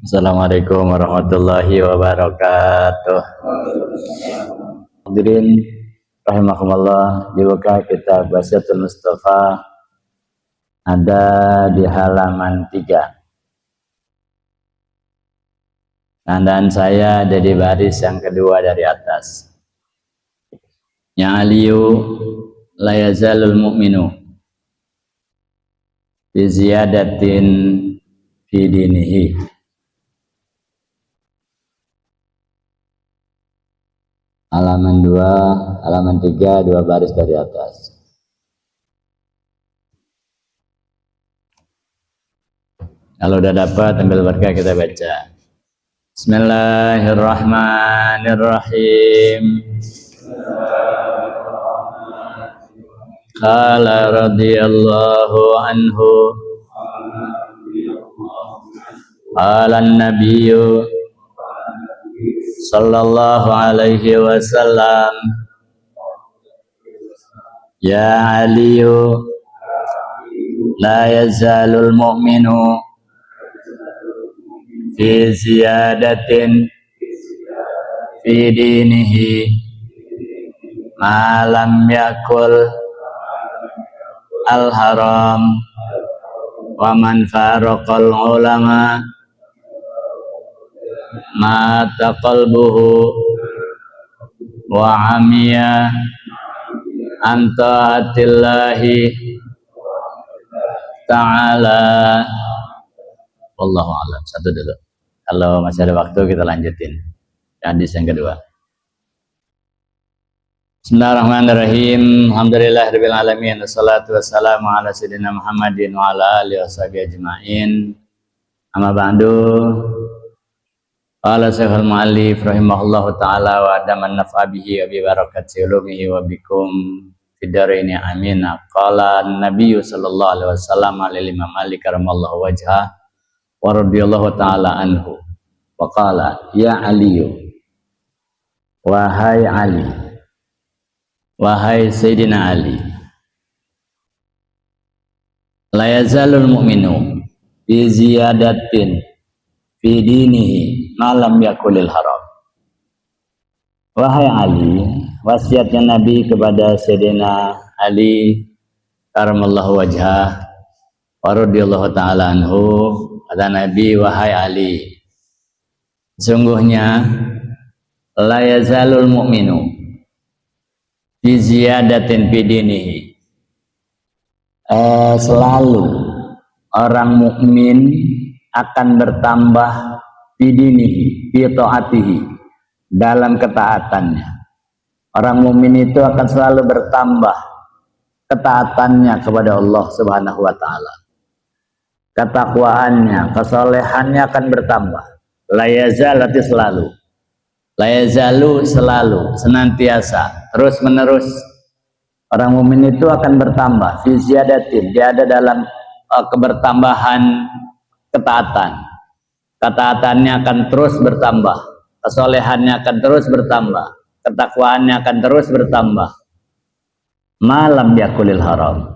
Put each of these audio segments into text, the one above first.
Assalamualaikum warahmatullahi wabarakatuh. Hadirin rahimakumullah, dibuka kitab Wasiatul Mustafa ada di halaman 3. Tandaan saya ada di baris yang kedua dari atas. Ya aliyu la yazalul mu'minu bi ziyadatin fi dinihi. Halaman 2, halaman 3, 2 baris dari atas. Kalau udah dapat, ambil berkah, kita baca. Bismillahirrahmanirrahim. Qala radhiyallahu anhu. Qala an-nabiyyu sallallahu alaihi wasallam, ya aliyu la yazalul mu'minu fi ziyadatin fi dinihi ma lam yakul al haram wa man faraqal ulama mata qalbuhu wa amiya anta atillahi ta'ala. Wallahu a'lam. Satu dulu, kalau masih ada waktu kita lanjutin hadis yang kedua. Bismillahirrahmanirrahim. Alhamdulillahirabbil alamin, wassalatu wassalamu ala sayyidina Muhammadin wa ala alihi washabihi ajmain. Amma ba'du. Qala Syekhul Mu'allif rahimahullahu ta'ala wa adaman naf'a bihi wa bi barakati ulumihi wa bikum fid dharaini amin. Qala an-nabiyyu sallallahu alaihi wasallam alil Imam Malik karamallahu wajha wa radhiyallahu ta'ala anhu wa qala ya aliyu, wahai Ali, wahai Sayyidina Ali, la yazalul mu'minu bi ziyadatin fi dinihi malam yakulil haram. Wahai Ali, wasiatnya Nabi kepada Sayyidina Ali karamallahu wajhah wa radhiyallahu ta'ala anhu, kata Nabi, wahai Ali, sungguhnya la yazalul mu'minu fi ziyadatin fi dinihi, selalu orang mukmin akan bertambah bidinihi, fi ta'atihi, dalam ketaatannya. Orang mukmin itu akan selalu bertambah ketaatannya kepada Allah Subhanahu wa taala. Ketakwaannya, kesolehannya akan bertambah. La yazal, arti selalu. La yazalu, selalu, senantiasa, terus menerus. Orang mukmin itu akan bertambah fi ziyadatin, dia ada dalam kebertambahan ketaatannya akan terus bertambah, kesolehannya akan terus bertambah, ketakwaannya akan terus bertambah. Malam yakulil haram,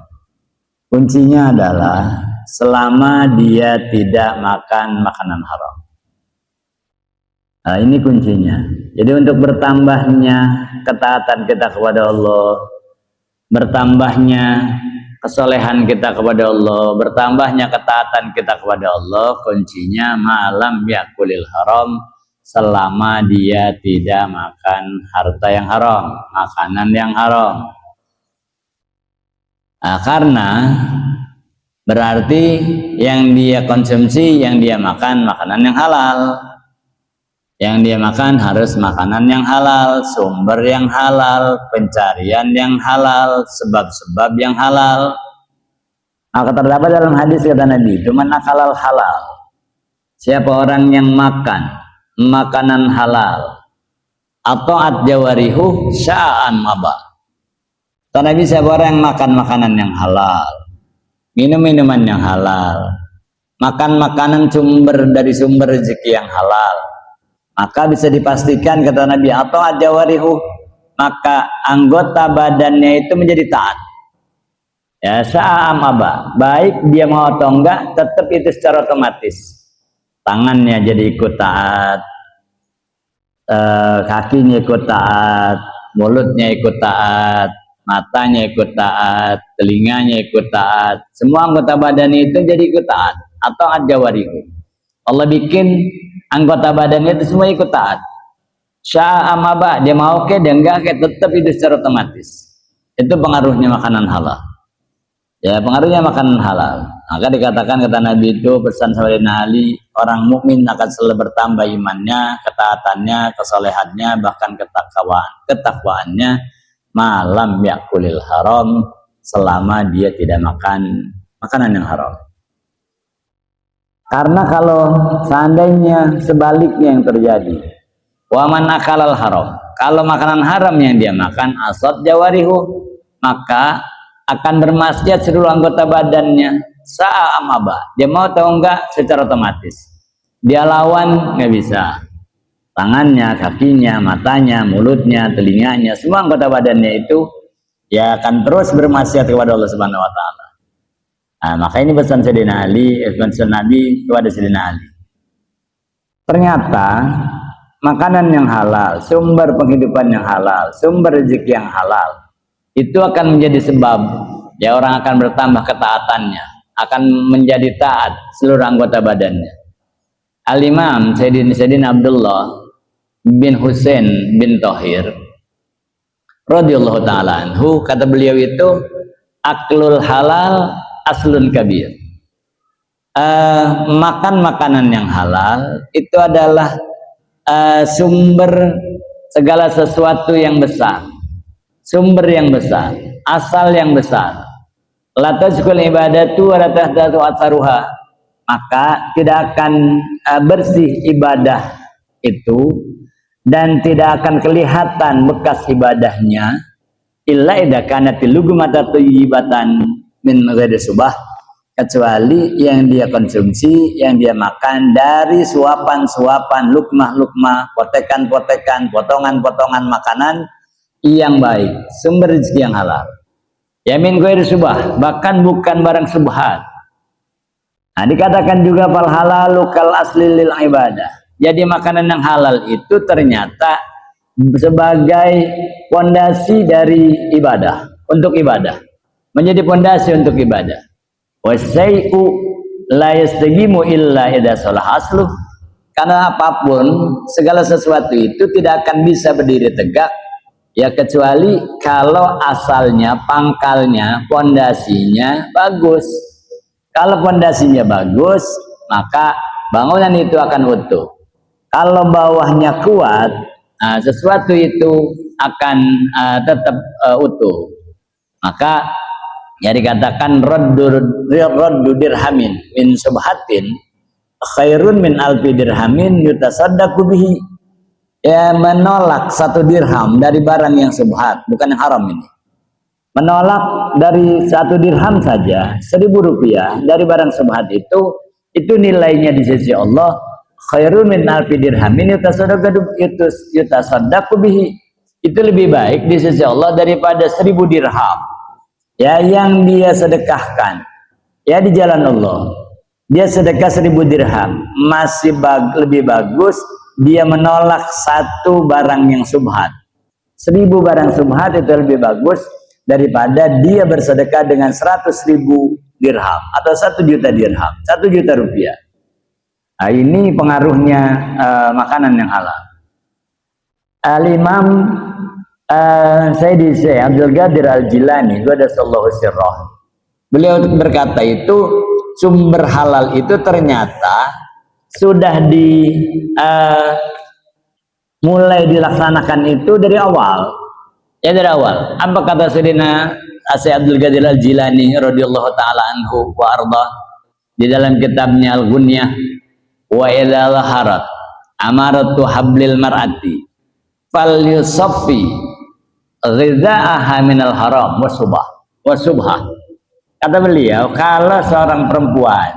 kuncinya adalah selama dia tidak makan makanan haram. Nah, ini kuncinya. Jadi untuk bertambahnya ketaatan kita kepada Allah, bertambahnya kesolehan kita kepada Allah, bertambahnya ketaatan kita kepada Allah, kuncinya malam yakulil haram, selama dia tidak makan harta yang haram, makanan yang haram. Nah, karena berarti yang dia konsumsi, yang dia makan makanan yang halal. Yang dia makan harus makanan yang halal, sumber yang halal, pencarian yang halal, sebab-sebab yang halal. Maka terdapat dalam hadis kata Nabi, "Man akalal halal." Siapa orang yang makan makanan halal, ata'at jawarihu sya'an maba. Kata Nabi, siapa orang yang makan makanan yang halal, minum minuman yang halal, makan makanan dari sumber rezeki yang halal, maka bisa dipastikan kata Nabi, atau ajawarihu, maka anggota badannya itu menjadi taat. Ya, sa'am aba, baik dia mau atau enggak, tetap itu secara otomatis. tangannya jadi ikut taat, kakinya ikut taat, mulutnya ikut taat, matanya ikut taat, telinganya ikut taat, semua anggota badan itu jadi ikut taat atau ad-jawarihu. Allah bikin anggota badannya itu semua ikut taat. Sya'a amaba, dia mau ke, dia enggak ke, tetap itu secara otomatis. Itu pengaruhnya makanan halal. Ya, pengaruhnya makanan halal. Maka dikatakan kata Nabi itu, pesan Sayyidina Ali, orang mukmin akan selalu bertambah imannya, ketaatannya, kesolehannya, bahkan ketakwaannya, malam yakulil haram, selama dia tidak makan makanan yang haram. Karena kalau seandainya sebaliknya yang terjadi, waman akalal haram, kalau makanan haram yang dia makan, asad jawarihu, maka akan bermaksiat seluruh anggota badannya. Sa'a amaba, dia mau tahu enggak secara otomatis, dia lawan nggak bisa. Tangannya, kakinya, matanya, mulutnya, telinganya, semua anggota badannya itu ya akan terus bermaksiat kepada Allah Subhanahu Wa Taala. Nah, maka ini pesan Sayyidina Ali, pesan Nabi kepada Sayyidina Ali. Ternyata makanan yang halal, sumber penghidupan yang halal, sumber rezeki yang halal, itu akan menjadi sebab ya orang akan bertambah ketaatannya, akan menjadi taat seluruh anggota badannya. Al-Imam Sayyidina Abdullah bin Husain bin Thahir radhiyallahu ta'ala anhu, kata beliau itu, aklul halal aslun kabir. Makan makanan yang halal itu adalah sumber segala sesuatu yang besar, sumber yang besar, asal yang besar. La tazkul ibadatu wa la tahdatu atharuha, maka tidak akan bersih ibadah itu dan tidak akan kelihatan bekas ibadahnya illa idza kanat lugmata thayyibatan min ghairi subah, kecuali yang dia konsumsi, yang dia makan dari suapan-suapan, lukmah-lukmah, potekan-potekan, potongan-potongan makanan yang baik, sumber rezeki yang halal. Ya min ghairi subah, bahkan bukan barang subhat. Nah, dikatakan juga fal halalu kal asli lil ibadah. Jadi makanan yang halal itu ternyata sebagai pondasi dari ibadah, untuk ibadah. Menjadi pondasi untuk ibadah. Wasai'u la yastagimu illa idza salah asluh. Karena apapun, segala sesuatu itu tidak akan bisa berdiri tegak ya kecuali kalau asalnya, pangkalnya, pondasinya bagus. Kalau pondasinya bagus, maka bangunan itu akan utuh. Kalau bawahnya kuat, sesuatu itu akan tetap utuh. Maka ya dikatakan raddu dirhamin min subhatin khairun min alfi dirhamin yutasaddaqu bihi. Ya, menolak 1 dirham dari barang yang subhat, bukan yang haram ini. Menolak dari 1 dirham saja, 1.000 rupiah dari barang subhat itu nilainya di sisi Allah khairun min alfi dirhamin yutasaddaqu bihi. Itu lebih baik di sisi Allah daripada 1.000 dirham ya yang dia sedekahkan ya di jalan Allah. Dia sedekah 1.000 dirham, masih lebih bagus dia menolak 1 barang yang subhat. 1.000 barang subhat itu lebih bagus daripada dia bersedekah dengan 100.000 dirham atau 1 juta dirham, 1 juta rupiah. Nah, ini pengaruhnya makanan yang halal. Al-Imam Sayyidi Syekh Abdul Qadir Al-Jilani qaddasallahu sirrah, beliau berkata itu sumber halal itu ternyata sudah mulai dilaksanakan itu dari awal. Ya, dari awal. Apa kata Sayyidina Syekh Abdul Qadir Al-Jilani radhiyallahu taala anhu wa arda di dalam kitabnya Al-Ghunyah, wa idza zaharat amaratu hablil mar'ati fal yusaffi ghidha'aha minal haram wa subha. Kata beliau, kalau seorang perempuan,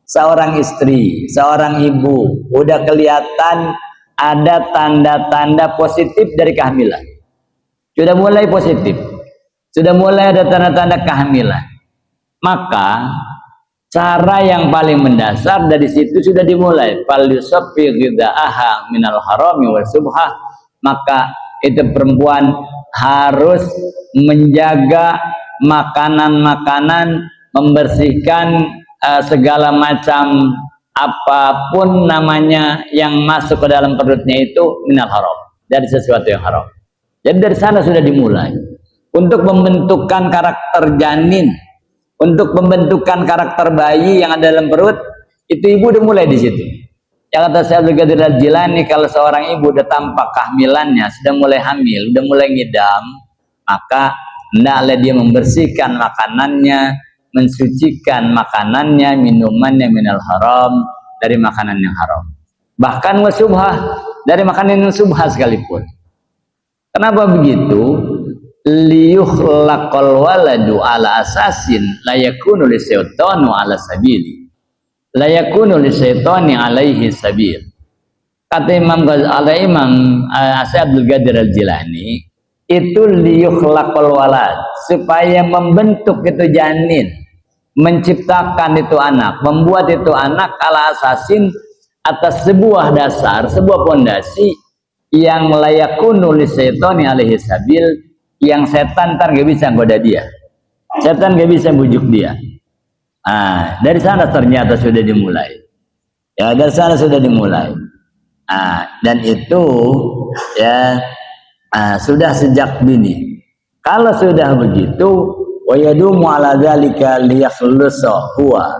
seorang istri, seorang ibu udah kelihatan ada tanda-tanda positif dari kehamilan, sudah mulai positif, sudah mulai ada tanda-tanda kehamilan, maka Cara yang paling mendasar dari situ sudah dimulai. Fal yusaffi ghidaaha minal harami wa subhah, maka itu perempuan harus menjaga makanan-makanan, membersihkan segala macam apapun namanya yang masuk ke dalam perutnya itu minal haram, dari sesuatu yang haram. Jadi dari sana sudah dimulai untuk membentukkan karakter janin, untuk membentukkan karakter bayi yang ada dalam perut. Itu ibu udah mulai di situ. Yang kata Syekh Abdul Qadir Al-Jilani, kalau seorang ibu udah tampak kehamilannya, sudah mulai hamil, udah mulai ngidam, maka hendaklah dia membersihkan makanannya, mensucikan makanannya, minumannya minal haram, dari makanan yang haram. Bahkan wasubhah, dari makanan yang subhah sekalipun. Kenapa begitu? Liyukhlaqal waladu ala asasin la yakunu lisyaitanu ala sabili, la yakunu lisyaitani alaihi sabil. Kata Imam Syekh Abdul Qadir Al-Jilani, itu liyukhlaqal walad, supaya membentuk itu janin, menciptakan itu anak, membuat itu anak ala asasin, atas sebuah dasar, sebuah pondasi yang layakunu lisyaitani alaihi sabil, yang setan ntar gak bisa goda dia, setan gak bisa bujuk dia. Dari sana ternyata sudah dimulai. Ya, dari sana sudah dimulai. Dan itu ya sudah sejak dini. Kalau sudah begitu, wa yadumu ala dzalika liyakhlusa huwa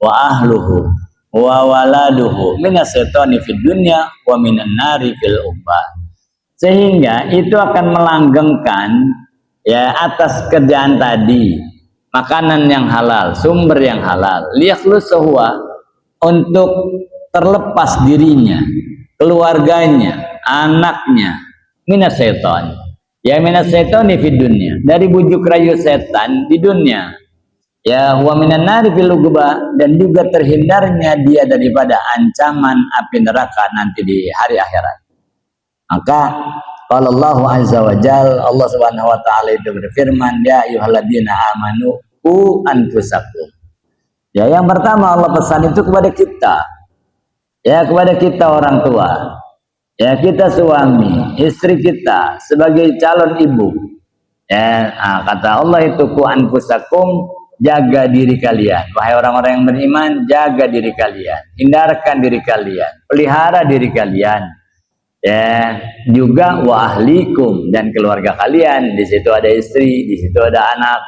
wa ahluhu wa waladuhu minas syaitani fid dunya wa minan nari fil ukhra. Sehingga itu akan melanggengkan ya atas kerjaan tadi, makanan yang halal, sumber yang halal, liyakhlusuhu, untuk terlepas dirinya, keluarganya, anaknya minas syaitan. Ya minas syaitani fid dunya, dari bujuk rayu setan di dunia. Ya wa minan nari fil ukhra, dan juga terhindarnya dia daripada ancaman api neraka nanti di hari akhirat. Maka kalau Allah azza wa jal, Allah subhanahu wa ta'ala itu berfirman, ya ayyuhalladzina amanu qu anfusakum. Ya, yang pertama Allah pesan itu kepada kita, ya kepada kita orang tua, ya kita suami, istri kita sebagai calon ibu. Ya, kata Allah itu qu anfusakum, jaga diri kalian. Wahai orang-orang yang beriman, jaga diri kalian, hindarkan diri kalian, pelihara diri kalian. Ya, juga wa ahlikum, dan keluarga kalian. Di situ ada istri, di situ ada anak.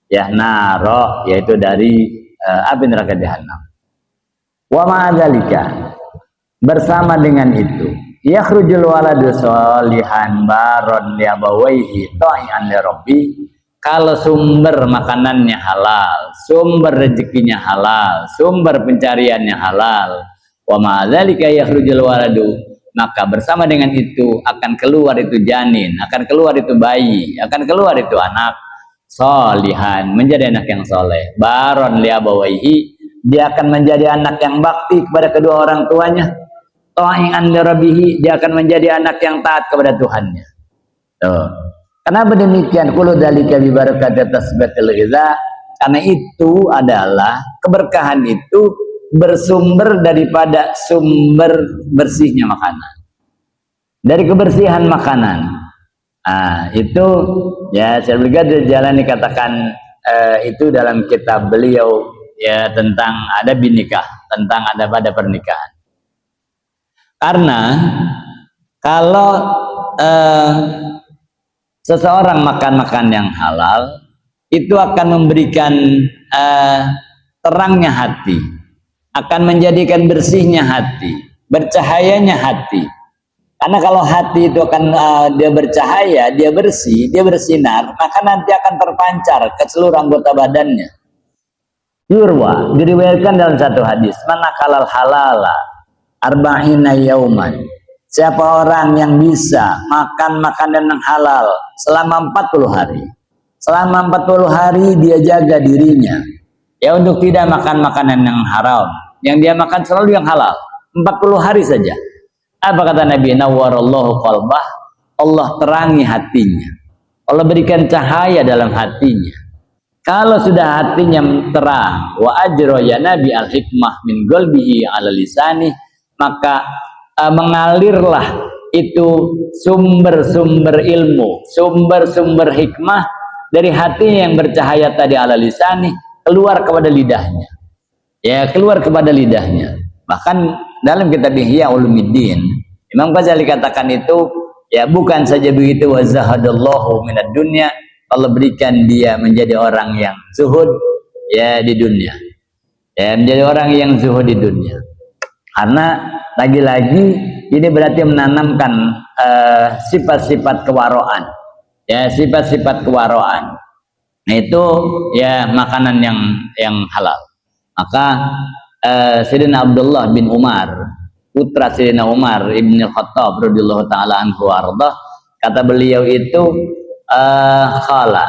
Ya naro, yaitu dari api neraka jahanam. Wa ma'adzalika, bersama dengan itu, yakhrujul waladu sholihan baron li abawaihi ta'ian li rabbi. Kalau sumber makanannya halal, sumber rezekinya halal, sumber pencariannya halal, wa ma'adzalika yakhrujul waladu, maka bersama dengan itu akan keluar itu janin, akan keluar itu bayi, akan keluar itu anak solihan, menjadi anak yang soleh. Baron liabawaihi, dia akan menjadi anak yang bakti kepada kedua orang tuanya. Ta'ian lirabihi, dia akan menjadi anak yang taat kepada Tuhannya. Tuh. Kenapa demikian? Kullu dzalika bi barakati tasbatil ghidza, karena itu adalah keberkahan itu bersumber daripada sumber bersihnya makanan, dari kebersihan makanan. Itu ya Syekh Abdul Qadir Jalani katakan itu dalam kitab beliau ya tentang adab nikah, tentang adab pernikahan. Karena kalau seseorang makan yang halal, itu akan memberikan terangnya hati, akan menjadikan bersihnya hati, bercahayanya hati. Karena kalau hati itu akan dia bercahaya, dia bersih, dia bersinar, maka nanti akan terpancar ke seluruh anggota badannya. Yurwa, diriwayatkan dalam satu hadis, mana kalal halala arba'ina yauman. Siapa orang yang bisa makan makanan yang halal selama 40 hari. Selama 40 hari dia jaga dirinya, ya untuk tidak makan makanan yang haram. Yang dia makan selalu yang halal, 40 hari saja. Apa kata Nabi? Nawwarallahu qalbah, Allah terangi hatinya, Allah berikan cahaya dalam hatinya. Kalau sudah hatinya terang, wa ajroya nabi al hikmah min qalbihi ala lisani, maka mengalirlah itu sumber-sumber ilmu, sumber-sumber hikmah dari hatinya yang bercahaya tadi ala lisani keluar kepada lidahnya. Ya, keluar kepada lidahnya. Bahkan dalam kitab Ihya Ulumuddin, Imam Ghazali katakan itu, ya bukan saja begitu, wa zahadallahu minad dunya, Allah berikan dia menjadi orang yang zuhud ya di dunia. Ya, menjadi orang yang zuhud di dunia. Karena lagi-lagi ini berarti menanamkan sifat-sifat kewaraan. Ya, sifat-sifat kewaraan. Nah, itu ya makanan yang halal. Maka Sayyidina Abdullah bin Umar, putra Sayyidina Umar ibn Khattab radhiyallahu taala anhu warḍah, kata beliau itu khala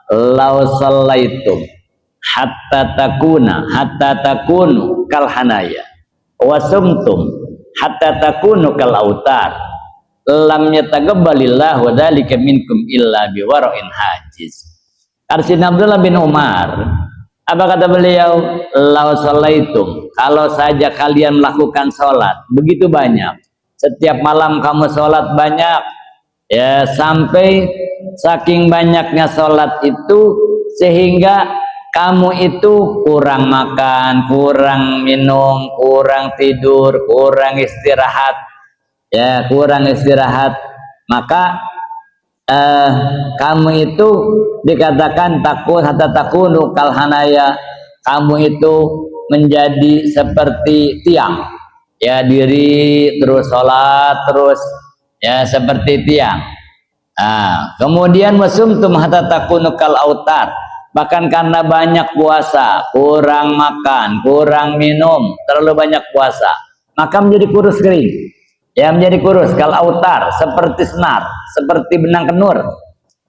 law sallaitum hatta takunu kal hanaya wa sumtum hatta takunu kal autar lam yataqabbalillahu dzalika minkum illa biwara'in hajiz. Sayyidina Abdullah bin Umar, apa kata beliau? Law sallaitum, kalau saja kalian melakukan sholat begitu banyak, setiap malam kamu sholat banyak, ya sampai saking banyaknya sholat itu sehingga kamu itu kurang makan, kurang minum, kurang tidur, kurang istirahat, ya kurang istirahat, maka kamu itu dikatakan takut hatta takunu kal hanaya, kamu itu menjadi seperti tiang, ya diri terus sholat terus, ya seperti tiang. Kemudian wasumtum hatta takunu kal autar, bahkan karena banyak puasa, kurang makan, kurang minum, terlalu banyak puasa, maka menjadi kurus kering. Ya menjadi kurus kal autar, seperti senar, seperti benang kenur.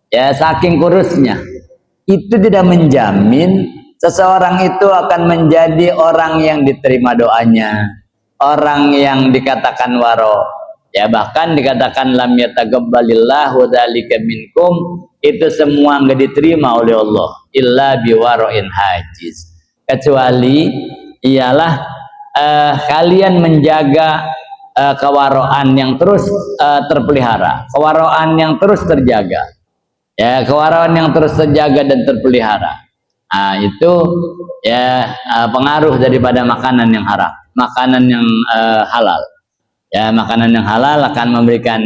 Ya saking kurusnya. Itu tidak menjamin seseorang itu akan menjadi orang yang diterima doanya, orang yang dikatakan waro. Ya bahkan dikatakan lam yataqabbalillahu dzalika minkum, itu semua enggak diterima oleh Allah illa biwara'in hajiz, kecuali ialah kalian menjaga kewaraan yang terus terpelihara, kewaraan yang terus terjaga, ya kewaraan yang terus terjaga dan terpelihara. Itu ya pengaruh daripada makanan yang haram, makanan yang halal. Ya makanan yang halal akan memberikan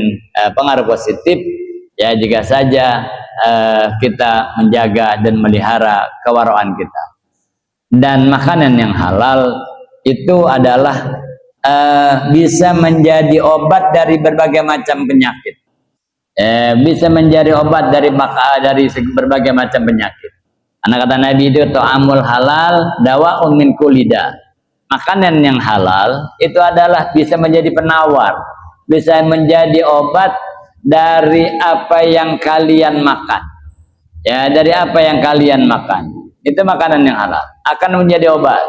pengaruh positif ya jika saja kita menjaga dan melihara kewaraan kita. Dan makanan yang halal itu adalah bisa menjadi obat dari berbagai macam penyakit, bisa menjadi obat dari berbagai macam penyakit. Anak kata Nabi itu ta'amul halal dawa'un min kulli da. Makanan yang halal itu adalah bisa menjadi penawar, bisa menjadi obat dari apa yang kalian makan. Ya, dari apa yang kalian makan. Itu makanan yang halal akan menjadi obat.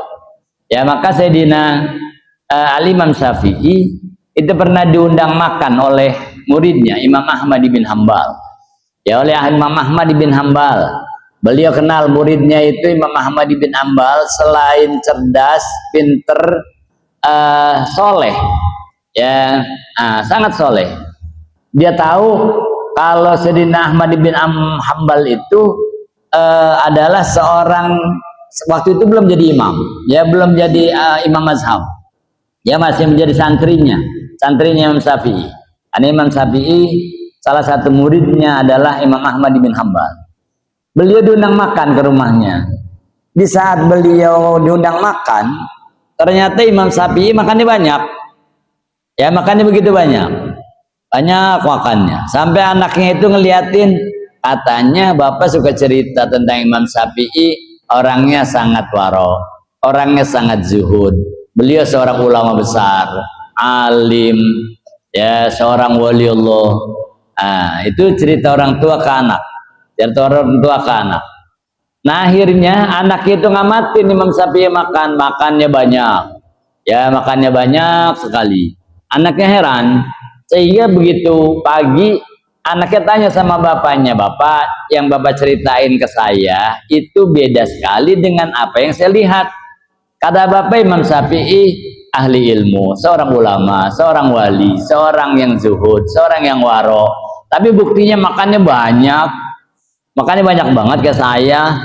Ya, maka Sayyidina Al-Imam Syafi'i itu pernah diundang makan oleh muridnya Imam Ahmad bin Hambal. Ya, oleh Imam Ahmad bin Hambal. Beliau kenal muridnya itu Imam Ahmad bin Hambal selain cerdas, pinter, soleh, ya, sangat soleh. Dia tahu kalau Sayyidina Ahmad bin Hambal itu adalah seorang, waktu itu belum jadi imam, ya belum jadi imam mazhab, ya masih menjadi santrinya Imam Syafi'i. Imam Syafi'i salah satu muridnya adalah Imam Ahmad bin Hambal. Beliau diundang makan ke rumahnya. Di saat beliau diundang makan, ternyata Imam Syafi'i makannya banyak. Ya makannya begitu banyak. Banyak makannya. Sampai anaknya itu ngeliatin, katanya bapak suka cerita tentang Imam Syafi'i, orangnya sangat waro, orangnya sangat zuhud. Beliau seorang ulama besar, alim, ya seorang waliullah. Itu cerita orang tua ke anak. Cerita orang tua ke anak. Nah akhirnya anak itu ngamatin Imam Syafi'i makannya banyak, ya makannya banyak sekali. Anaknya heran, sehingga begitu pagi Anaknya tanya sama bapaknya, "Bapak, yang Bapak ceritain ke saya itu beda sekali dengan apa yang saya lihat." Kata bapak, Imam Syafi'i ahli ilmu, seorang ulama, seorang wali, seorang yang zuhud, seorang yang waro. Tapi buktinya makannya banyak banget ke saya.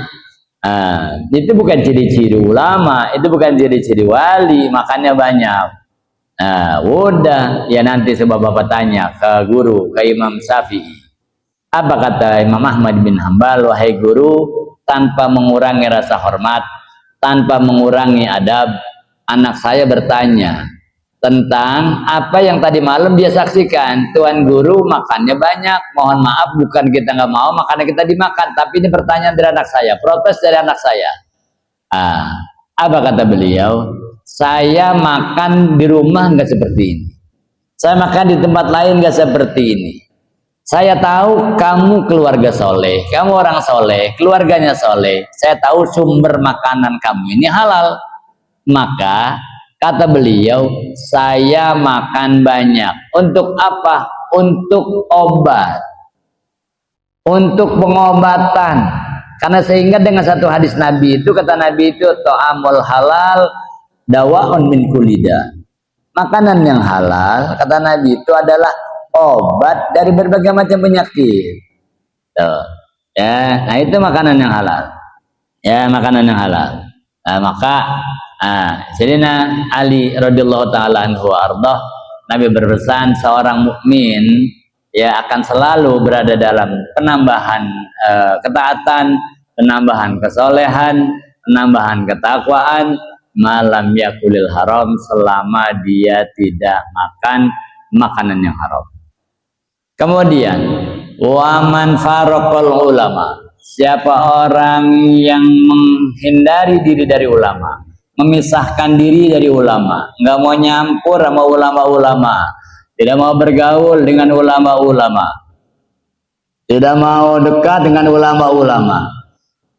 Itu bukan ciri-ciri ulama, itu bukan ciri-ciri wali, makannya banyak. Udah, ya nanti sebab bapak tanya ke guru, ke Imam Syafi'i. Apa kata Imam Ahmad bin Hambal? Wahai guru, tanpa mengurangi rasa hormat, tanpa mengurangi adab, anak saya bertanya tentang apa yang tadi malam dia saksikan. Tuan guru makannya banyak, mohon maaf bukan kita nggak mau makannya kita dimakan, tapi ini pertanyaan dari anak saya, protes dari anak saya. Apa kata beliau? Saya makan di rumah nggak seperti ini, saya makan di tempat lain nggak seperti ini. Saya tahu kamu keluarga soleh, kamu orang soleh, keluarganya soleh. Saya tahu sumber makanan kamu ini halal. Maka kata beliau, saya makan banyak. Untuk apa? Untuk obat, untuk pengobatan. Karena sehingga dengan satu hadis Nabi itu, kata Nabi itu, ta'amul halal dawaun min kulida. Makanan yang halal, kata Nabi itu adalah obat dari berbagai macam penyakit. Tuh. Ya, nah itu makanan yang halal. Ya, makanan yang halal. Maka Sayyidina Ali radhiyallahu taala anhu ardah, Nabi berpesan seorang mukmin ya akan selalu berada dalam penambahan ketaatan, penambahan kesolehan, penambahan ketakwaan, malam yakulil haram, selama dia tidak makan makanan yang haram. Kemudian waman faraqal ulama, siapa orang yang menghindari diri dari ulama, memisahkan diri dari ulama, nggak mau nyampur sama ulama-ulama, tidak mau bergaul dengan ulama-ulama, tidak mau dekat dengan ulama-ulama.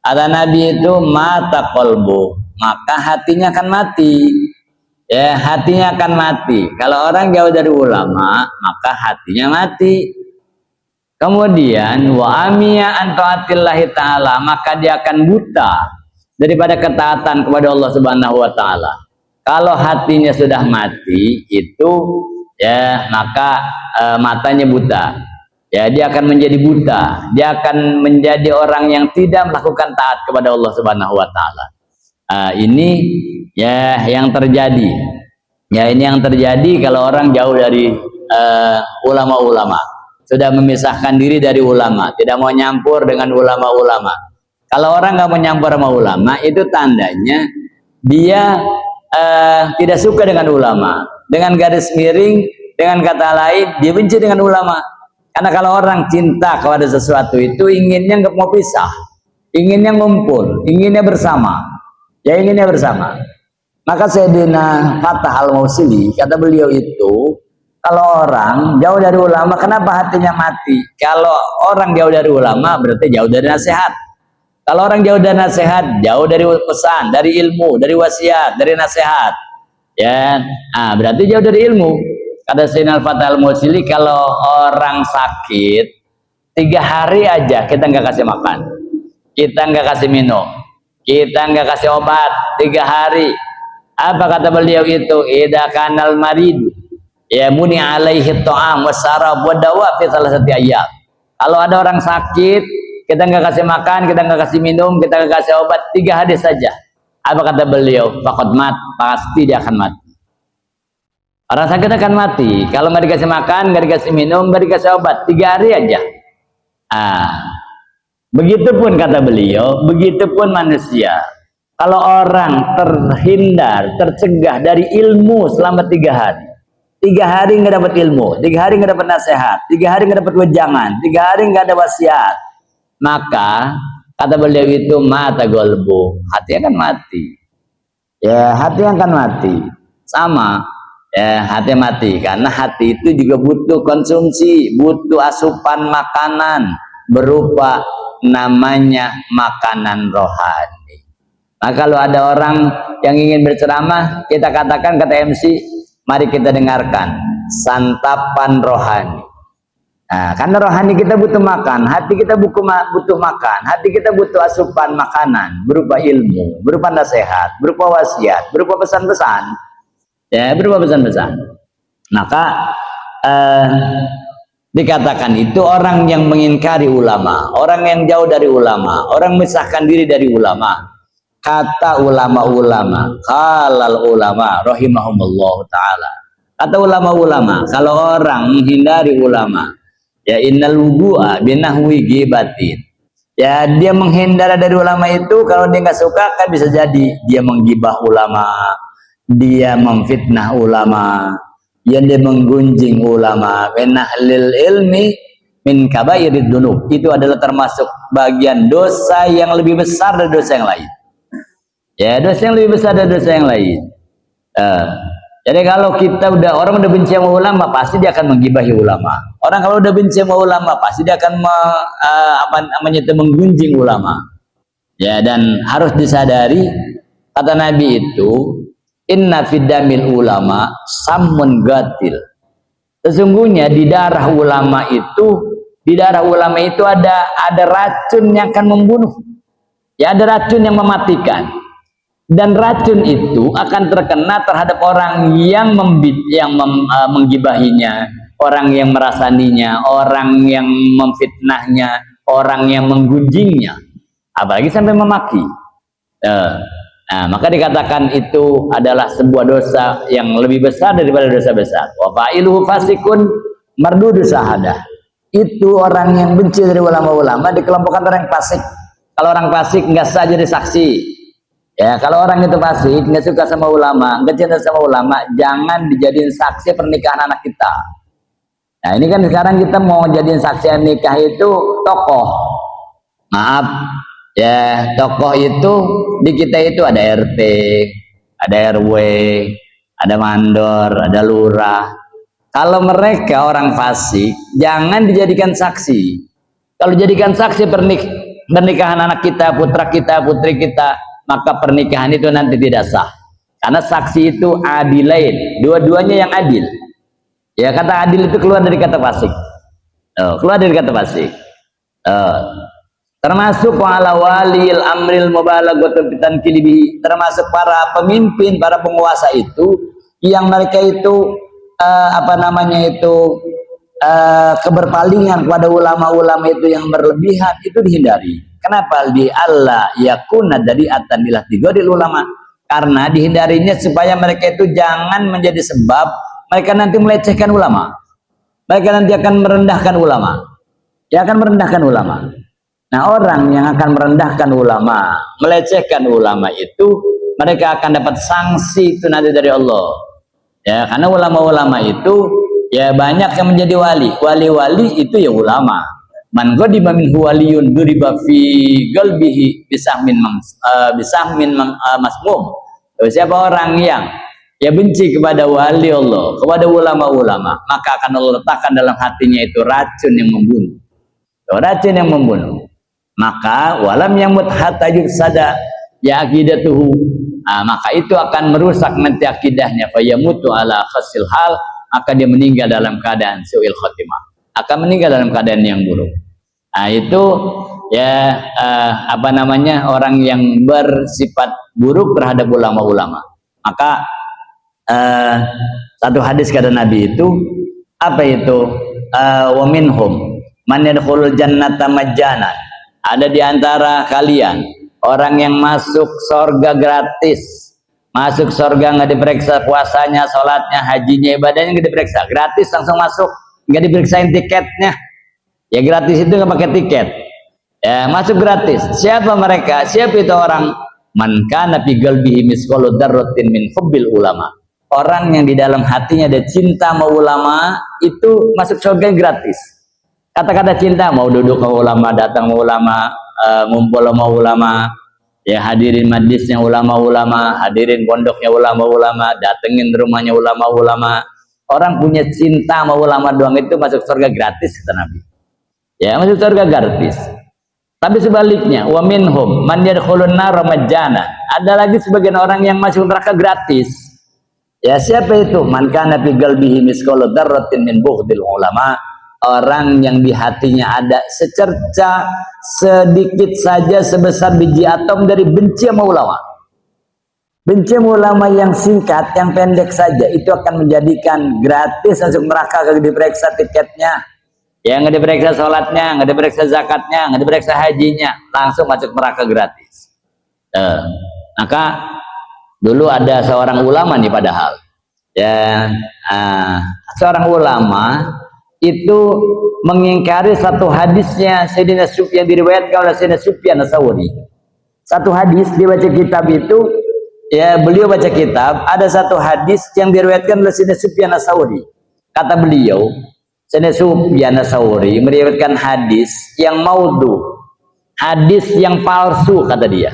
Ada Nabi itu mata kolbu, maka hatinya akan mati. Ya, hatinya akan mati. Kalau orang jauh dari ulama, maka hatinya mati. Kemudian wa amiya an taatillahi taala, maka dia akan buta daripada ketaatan kepada Allah Subhanahu wa taala. Kalau hatinya sudah mati itu ya, maka matanya buta. Ya, dia akan menjadi buta. Dia akan menjadi orang yang tidak melakukan taat kepada Allah Subhanahu wa taala. Ini ya yang terjadi. Ya, ini yang terjadi kalau orang jauh dari ulama-ulama, sudah memisahkan diri dari ulama, tidak mau nyampur dengan ulama-ulama. Kalau orang nggak mau nyampur sama ulama, itu tandanya dia tidak suka dengan ulama. Dengan garis miring, dengan kata lain, dia benci dengan ulama. Karena kalau orang cinta kepada sesuatu itu inginnya nggak mau pisah, inginnya ngumpul, inginnya bersama. Ya, inginnya bersama. Maka Sayyidina Fatah Al-Mausili, kata beliau itu, kalau orang jauh dari ulama, kenapa hatinya mati? Kalau orang jauh dari ulama, berarti jauh dari nasihat. Kalau orang jauh dari nasihat, jauh dari pesan, dari ilmu, dari wasiat, dari nasihat. Ya, berarti jauh dari ilmu. Kata Sayyidina Fatah Al-Mausili, kalau orang sakit, 3 hari aja kita nggak kasih makan, kita nggak kasih minum, kita nggak kasih obat 3 hari. Apa kata beliau itu? Idza kanal marid ya muni alaihi ta'am wasarab wa dawa fi salasati ayyam. Kalau ada orang sakit, kita nggak kasih makan, kita nggak kasih minum, kita nggak kasih obat 3 hari saja. Apa kata beliau? Faqad mat, pasti dia akan mati. Orang sakit akan mati kalau nggak dikasih makan, nggak dikasih minum, nggak dikasih obat 3 hari aja. Begitupun kata beliau, begitupun manusia. Kalau orang terhindar, tercegah dari ilmu selama 3 hari, 3 hari nggak dapat ilmu, 3 hari nggak dapat nasihat, 3 hari nggak dapat wejangan, 3 hari nggak ada wasiat, maka kata beliau itu mata golbu, hati akan mati. Ya, hati akan mati. Sama, ya, hati mati karena hati itu juga butuh konsumsi, butuh asupan makanan berupa namanya makanan rohani. Nah, kalau ada orang yang ingin berceramah, kita katakan, kata MC, mari kita dengarkan santapan rohani. Nah, karena rohani kita butuh makan, hati kita butuh makan, hati kita butuh asupan makanan berupa ilmu, berupa nasihat, berupa wasiat, berupa pesan-pesan, ya berupa pesan-pesan. Maka dikatakan itu orang yang mengingkari ulama, orang yang jauh dari ulama, orang memisahkan diri dari ulama. Kata ulama-ulama, qalal ulama rahimahumullah taala. Kata ulama-ulama, kalau orang menghindari ulama, ya innal wudu'a binahwi ghibatin. Ya dia menghindar dari ulama itu kalau dia nggak suka kan bisa jadi dia menggibah ulama, dia memfitnah ulama, ya dia menggunjing ulama. Benahlil ilmi min kabairid dzunub. Itu adalah termasuk bagian dosa yang lebih besar dari dosa yang lain. Ya, dosa yang lebih besar dari dosa yang lain. Jadi kalau orang udah benci sama ulama, pasti dia akan menggibahi ulama. Orang kalau udah benci sama ulama, pasti dia akan menggunjing ulama. Ya, dan harus disadari kata Nabi itu, inna fiddamil ulama samun gatil. Sesungguhnya di darah ulama itu ada racun yang akan membunuh. Ya, ada racun yang mematikan. Dan racun itu akan terkena terhadap orang yang menggibahinya, orang yang merasaninya, orang yang memfitnahnya, orang yang menggunjingnya, apalagi sampai memaki. Nah, maka dikatakan itu adalah sebuah dosa yang lebih besar daripada dosa besar. Wa fa'iluhu fasikun mardudu sahadah. Itu orang yang benci dari ulama-ulama dikelompokkan orang yang fasik. Kalau orang fasik nggak sah jadi saksi. Ya, kalau orang itu fasik, nggak suka sama ulama, nggak cinta sama ulama, jangan dijadiin saksi pernikahan anak kita. Nah, ini kan sekarang kita mau jadiin saksi nikah itu tokoh. Maaf, ya tokoh itu di kita itu ada RT, ada RW, ada mandor, ada lurah. Kalau mereka orang fasik, jangan dijadikan saksi. Kalau dijadikan saksi pernikahan anak kita, putra kita, putri kita, maka pernikahan itu nanti tidak sah. Karena saksi itu adilain, dua-duanya yang adil. Ya, kata adil itu keluar dari kata fasik. Keluar dari kata fasik. Termasuk ala walil amril mubalaghatu bitankilibi, termasuk para pemimpin, para penguasa itu yang mereka itu keberpalingan kepada ulama-ulama itu yang berlebihan, itu dihindari. Kenapa? Di Allah yakuna dari atanilah digodil ulama, karena dihindarinya supaya mereka itu jangan menjadi sebab mereka nanti melecehkan ulama, mereka nanti akan merendahkan ulama, ya akan merendahkan ulama. Nah, orang yang akan merendahkan ulama, melecehkan ulama itu mereka akan dapat sanksi itu nanti dari Allah. Ya, karena ulama-ulama itu ya banyak yang menjadi wali itu ya ulama. Man ghadiba minhu waliyun duriba fi qalbihi bisahmin masmum. Siapa orang yang ya benci kepada wali Allah, kepada ulama-ulama, maka akan Allah letakkan dalam hatinya itu racun yang membunuh. Racun yang membunuh. Maka walam yamut hatta yufsada ya aqidatuhu. Maka itu akan merusak nanti akidahnya, fayamutu ala khasil hal, maka dia meninggal dalam keadaan su'il khotimah, akan meninggal dalam keadaan yang buruk. Nah, itu ya orang yang bersifat buruk terhadap ulama-ulama. Maka satu hadis kata Nabi itu apa itu? Wa minhum man yadkhulul jannata majjanan. Ada di antara kalian orang yang masuk surga gratis. Masuk surga nggak diperiksa puasanya, sholatnya, hajinya, ibadahnya nggak diperiksa, gratis langsung masuk, nggak diperiksain tiketnya. Ya gratis itu nggak pakai tiket. Ya masuk gratis. Siapa mereka? Siapa itu orang? Man kana fi qalbihi misqalu dzarratin min hubbil ulama. Orang yang di dalam hatinya ada cinta sama ulama itu masuk surga gratis. Kata-kata cinta, mau duduk sama ulama, datang sama ulama, ngumpul sama ulama, ya hadirin majlisnya ulama-ulama, hadirin pondoknya ulama-ulama, datengin rumahnya ulama-ulama. Orang punya cinta sama ulama doang itu masuk surga gratis kata Nabi. Ya masuk surga gratis. Tapi sebaliknya, wa minhum man yadkhulun nar majjana. Ada lagi sebagian orang yang masuk neraka gratis. Ya siapa itu? Man kana fi qalbihi misqalu dzarratin min bughdil ulama. orang yang di hatinya ada secerca sedikit saja sebesar biji atom dari benci sama ulama. Benci sama ulama yang singkat, yang pendek saja, itu akan menjadikan gratis masuk neraka kalau diperiksa tiketnya. Ya, nggak diperiksa sholatnya, nggak diperiksa zakatnya, nggak diperiksa hajinya, langsung masuk neraka gratis. Maka dulu ada seorang ulama nih padahal, ya, seorang ulama itu mengingkari satu hadisnya Sayyidina Sufyan, diriwayatkan oleh Sayyidina Sufyan Ats-Tsauri. Satu hadis dibaca kitab itu, ya beliau baca kitab, ada satu hadis yang diriwayatkan oleh Sayyidina Sufyan Ats-Tsauri. Kata beliau, Sayyidina Sufyan Ats-Tsauri meriwayatkan hadis yang maudhu, hadis yang palsu kata dia.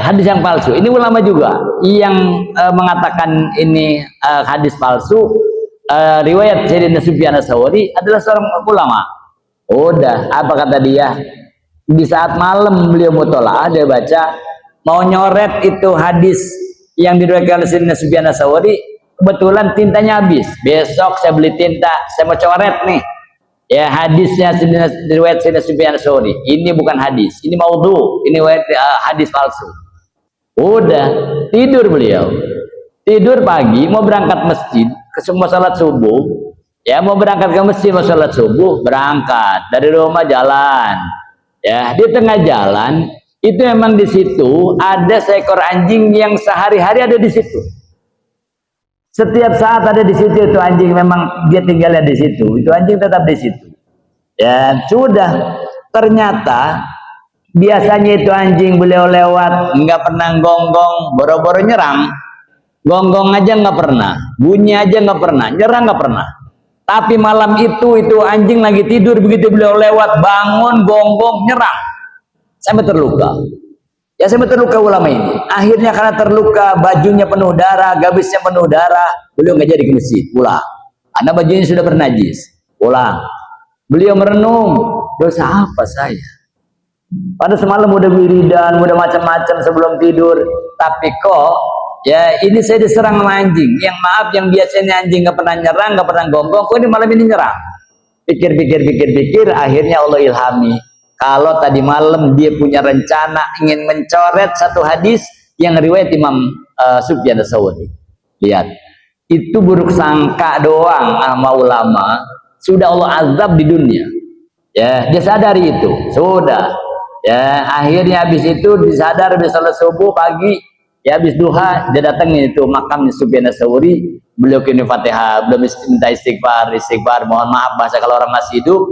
Hadis yang palsu. Ini ulama juga yang mengatakan ini hadis palsu. Riwayat Sayyidina Sufyan Ats-Tsauri adalah seorang ulama. Udah, apa kata dia? Di saat malam beliau mutolaah, dia baca, mau nyoret itu hadis yang diriwayatkan oleh Sayyidina Sufyan Ats-Tsauri. Kebetulan tintanya habis. Besok saya beli tinta, saya mau coret nih. Ya, hadisnya riwayat Sayyidina Sufyan Ats-Tsauri. Ini bukan hadis, ini maudhu, ini hadis palsu. Udah, tidur beliau. Tidur pagi, mau berangkat masjid, ke semua salat subuh. Ya, mau berangkat ke masjid, mau salat subuh, berangkat dari rumah jalan. Ya, di tengah jalan itu memang di situ ada seekor anjing yang sehari-hari ada di situ. Setiap saat ada di situ itu anjing, memang dia tinggalnya di situ. Itu anjing tetap di situ. Ya, sudah. Ternyata biasanya itu anjing beliau lewat nggak pernah gonggong, boro-boro nyerang. Gonggong aja nggak pernah, bunyi aja nggak pernah, nyerang nggak pernah. Tapi malam itu anjing lagi tidur, begitu beliau lewat, bangun, gonggong, nyerang, sampai terluka. Ya, sampai terluka ulama ini. Akhirnya karena terluka, bajunya penuh darah, gabisnya penuh darah, beliau nggak jadi ke masjid, pulang. Karena bajunya sudah bernajis, pulang. Beliau merenung, dosa apa saya? Pada semalam udah wiridan, udah macam-macam sebelum tidur, tapi kok ya ini saya diserang sama anjing. Yang maaf, yang biasanya anjing nggak pernah nyerang, nggak pernah gonggong, kok ini malam ini nyerang? Pikir, akhirnya Allah ilhami. Kalau tadi malam dia punya rencana ingin mencoret satu hadis yang riwayat Imam Sufyan Ats-Tsauri. Lihat, itu buruk sangka doang sama ulama, sudah Allah azab di dunia. Ya, dia sadari itu, sudah. Ya, akhirnya habis itu disadar, habis salat subuh pagi, ya habis duha, dia datang itu makam Sufyan Ats-Tsauri, beliau kini Fatihah, beliau minta istighfar, mohon maaf bahasa kalau orang masih hidup,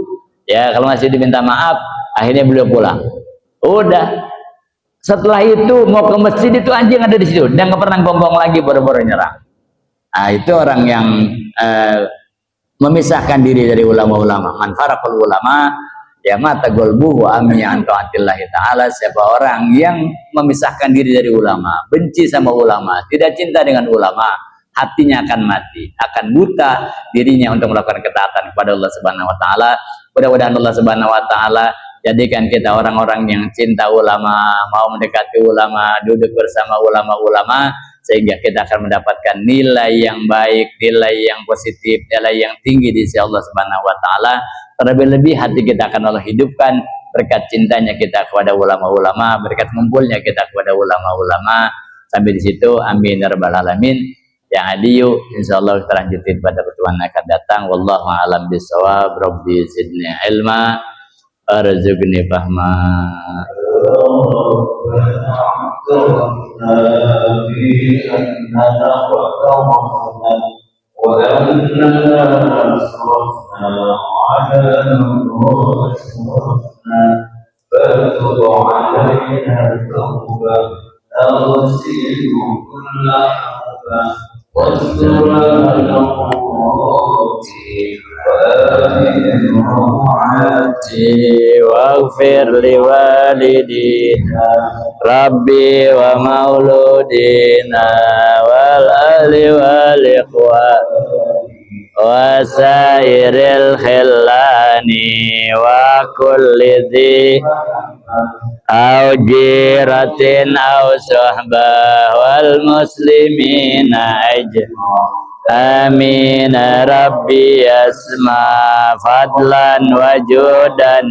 ya kalau masih diminta maaf. Akhirnya beliau pulang. Udah. Setelah itu mau ke masjid, itu anjing ada di situ, dan nggak pernah gonggong lagi, boro-boro nyerang. Nah, itu orang yang memisahkan diri dari ulama-ulama. Man faraqul ulama ya mata golbuhu amnya an taatillahi ta'ala. Siapa orang yang memisahkan diri dari ulama, benci sama ulama, tidak cinta dengan ulama, hatinya akan mati, akan buta dirinya untuk melakukan ketaatan kepada Allah Subhanahu wa taala. Mudah-mudahan Allah Subhanahu wa taala jadikan kita orang-orang yang cinta ulama, mau mendekati ulama, duduk bersama ulama-ulama, sehingga kita akan mendapatkan nilai yang baik, nilai yang positif, nilai yang tinggi di sisi Allah Subhanahu wa taala. Terlebih-lebih hati kita akan Allah hidupkan berkat cintanya kita kepada ulama-ulama, berkat ngumpulnya kita kepada ulama-ulama. Sampai di situ, amin ya rabbal alamin. Yang adiyu, insyaallah kita lanjutin pada pertemuan akan datang. Wallahu a'lam bishawab. Rabbi zidni ilma, arzuqni fahma. Waghfir liwalidina Rabbi wa mauludina wal ahli wal ikhwan wa sairil khillani wa kulli dhi au jiratin au suhbah wal muslimina ajma'in amin rabbi asma fadlan wajudan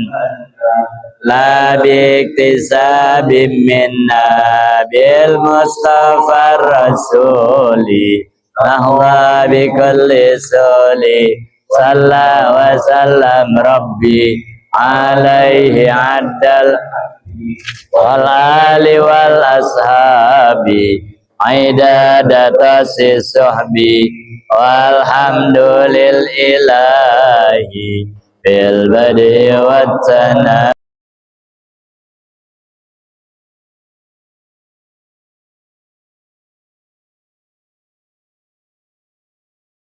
la biktisabim minna bil mustafa rasuli bahwa bikulli suli salla wa sallam rabbi alaihi addal wal ali wal ashabi aidadata sisuhbi walhamdulil ilahi bil badi wat